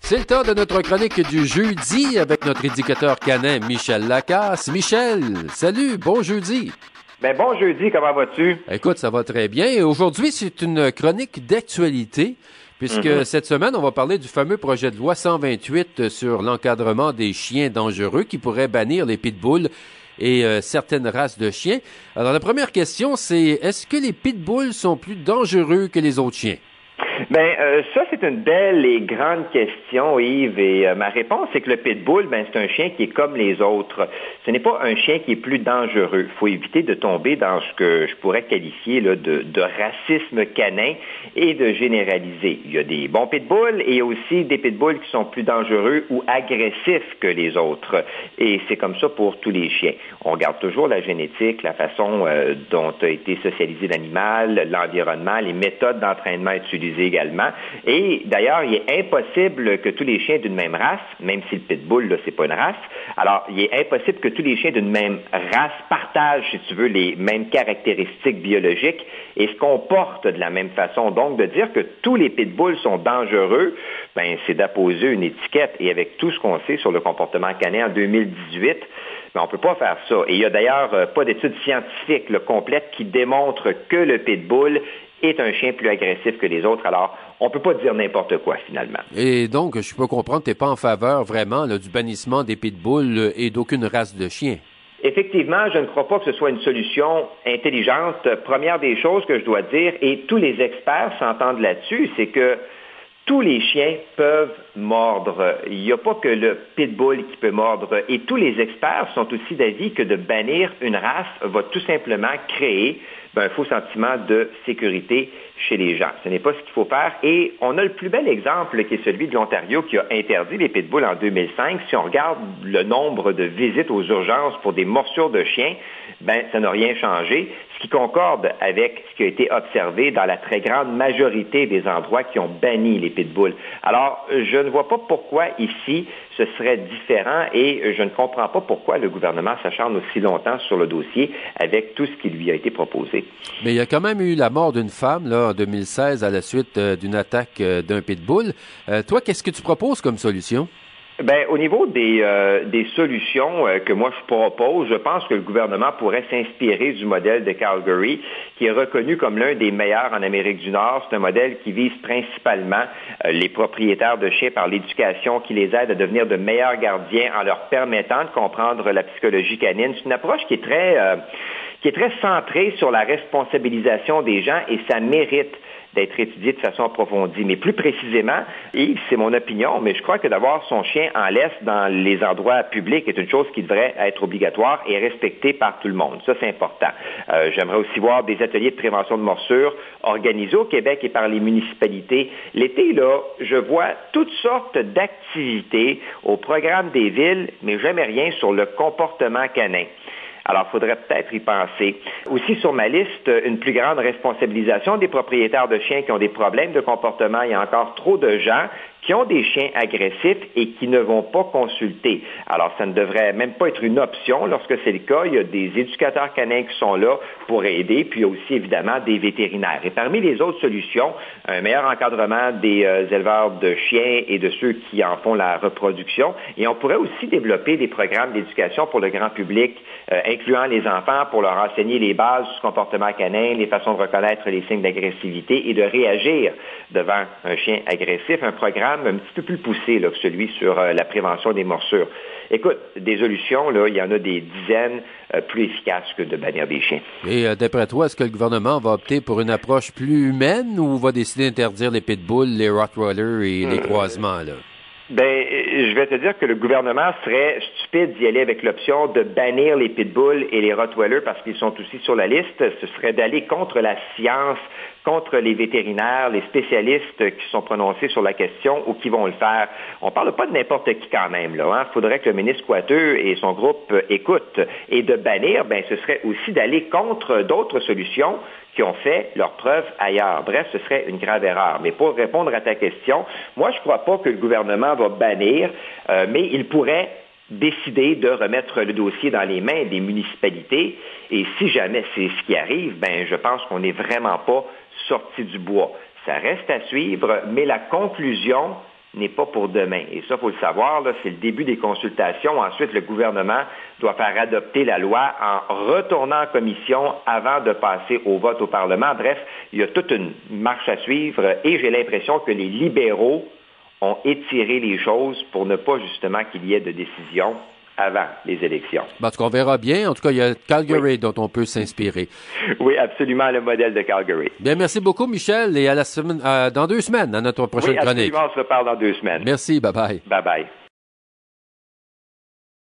C'est le temps de notre chronique du jeudi avec notre éducateur canin Michel Lacasse. Michel, salut, bon jeudi. Ben bon jeudi, comment vas-tu? Écoute, ça va très bien. Et aujourd'hui, c'est une chronique d'actualité, puisque cette semaine, on va parler du fameux projet de loi 128 sur l'encadrement des chiens dangereux qui pourrait bannir les pitbulls et certaines races de chiens. Alors, la première question, c'est est-ce que les pitbulls sont plus dangereux que les autres chiens? Ben ça, c'est une belle et grande question, Yves, et ma réponse, c'est que le pitbull, c'est un chien qui est comme les autres. Ce n'est pas un chien qui est plus dangereux. Il faut éviter de tomber dans ce que je pourrais qualifier là, de racisme canin et de généraliser. Il y a des bons pitbulls et il y a aussi des pitbulls qui sont plus dangereux ou agressifs que les autres. Et c'est comme ça pour tous les chiens. On regarde toujours la génétique, la façon dont a été socialisé l'animal, l'environnement, les méthodes d'entraînement utilisées également. Et d'ailleurs, il est impossible que tous les chiens d'une même race, même si le pitbull, là, c'est pas une race, alors il est impossible que tous les chiens d'une même race partagent, si tu veux, les mêmes caractéristiques biologiques et se comportent de la même façon. Donc, de dire que tous les pitbulls sont dangereux, c'est d'apposer une étiquette. Et avec tout ce qu'on sait sur le comportement canin en 2018, on ne peut pas faire ça. Et il n'y a d'ailleurs pas d'études scientifiques complètes qui démontrent que le pitbull est un chien plus agressif que les autres. Alors, on ne peut pas dire n'importe quoi, finalement. Et donc, je peux comprendre que tu n'es pas en faveur, vraiment, là, du bannissement des pitbulls et d'aucune race de chiens. Effectivement, je ne crois pas que ce soit une solution intelligente. Première des choses que je dois dire, et tous les experts s'entendent là-dessus, c'est que tous les chiens peuvent mordre. Il n'y a pas que le pitbull qui peut mordre. Et tous les experts sont aussi d'avis que de bannir une race va tout simplement créer un faux sentiment de sécurité chez les gens. Ce n'est pas ce qu'il faut faire. Et on a le plus bel exemple qui est celui de l'Ontario qui a interdit les pitbulls en 2005. Si on regarde le nombre de visites aux urgences pour des morsures de chiens, ça n'a rien changé, ce qui concorde avec ce qui a été observé dans la très grande majorité des endroits qui ont banni les pitbulls. Alors, je ne vois pas pourquoi ici ce serait différent et je ne comprends pas pourquoi le gouvernement s'acharne aussi longtemps sur le dossier avec tout ce qui lui a été proposé. Mais il y a quand même eu la mort d'une femme là, en 2016 à la suite d'une attaque d'un pitbull. Toi, qu'est-ce que tu proposes comme solution? Au niveau des solutions que moi je propose, je pense que le gouvernement pourrait s'inspirer du modèle de Calgary, qui est reconnu comme l'un des meilleurs en Amérique du Nord. C'est un modèle qui vise principalement les propriétaires de chiens par l'éducation, qui les aide à devenir de meilleurs gardiens en leur permettant de comprendre la psychologie canine. C'est une approche qui est très centrée sur la responsabilisation des gens et ça mérite d'être étudié de façon approfondie. Mais plus précisément, Yves, c'est mon opinion, mais je crois que d'avoir son chien en laisse dans les endroits publics est une chose qui devrait être obligatoire et respectée par tout le monde. Ça, c'est important. J'aimerais aussi voir des ateliers de prévention de morsures organisés au Québec et par les municipalités. L'été, là, je vois toutes sortes d'activités au programme des villes, mais jamais rien sur le comportement canin. Alors, il faudrait peut-être y penser. Aussi, sur ma liste, une plus grande responsabilisation des propriétaires de chiens qui ont des problèmes de comportement. Il y a encore trop de gens qui ont des chiens agressifs et qui ne vont pas consulter. Alors, ça ne devrait même pas être une option lorsque c'est le cas. Il y a des éducateurs canins qui sont là pour aider, puis il y a aussi, évidemment, des vétérinaires. Et parmi les autres solutions, un meilleur encadrement des éleveurs de chiens et de ceux qui en font la reproduction. Et on pourrait aussi développer des programmes d'éducation pour le grand public, incluant les enfants, pour leur enseigner les bases du comportement canin, les façons de reconnaître les signes d'agressivité et de réagir devant un chien agressif. Un programme un petit peu plus poussé là, que celui sur la prévention des morsures. Écoute, des solutions, là, il y en a des dizaines plus efficaces que de bannir des chiens. Et d'après toi, est-ce que le gouvernement va opter pour une approche plus humaine ou va décider d'interdire les pitbulls, les rottweilers et les croisements, là? Je vais te dire que le gouvernement serait stupide d'y aller avec l'option de bannir les pitbulls et les rottweilers parce qu'ils sont aussi sur la liste. Ce serait d'aller contre la science, contre les vétérinaires, les spécialistes qui sont prononcés sur la question ou qui vont le faire. On ne parle pas de n'importe qui quand même, là. Il faudrait que le ministre Coiteux et son groupe écoutent. Et de bannir, ce serait aussi d'aller contre d'autres solutions qui ont fait leurs preuves ailleurs. Bref, ce serait une grave erreur. Mais pour répondre à ta question, moi, je ne crois pas que le gouvernement va bannir, mais il pourrait décider de remettre le dossier dans les mains des municipalités. Et si jamais c'est ce qui arrive, je pense qu'on n'est vraiment pas sorti du bois. Ça reste à suivre, mais la conclusion n'est pas pour demain. Et ça, il faut le savoir, là, c'est le début des consultations. Ensuite, le gouvernement doit faire adopter la loi en retournant en commission avant de passer au vote au Parlement. Bref, il y a toute une marche à suivre et j'ai l'impression que les libéraux ont étiré les choses pour ne pas justement qu'il y ait de décision avant les élections. Parce qu'on verra bien. En tout cas, il y a Calgary dont on peut s'inspirer. Oui, absolument, le modèle de Calgary. Bien, merci beaucoup, Michel, et à la semaine, dans 2 semaines, à notre prochaine chronique. Oui, absolument, on se reparle dans 2 semaines. Merci, bye-bye. Bye-bye.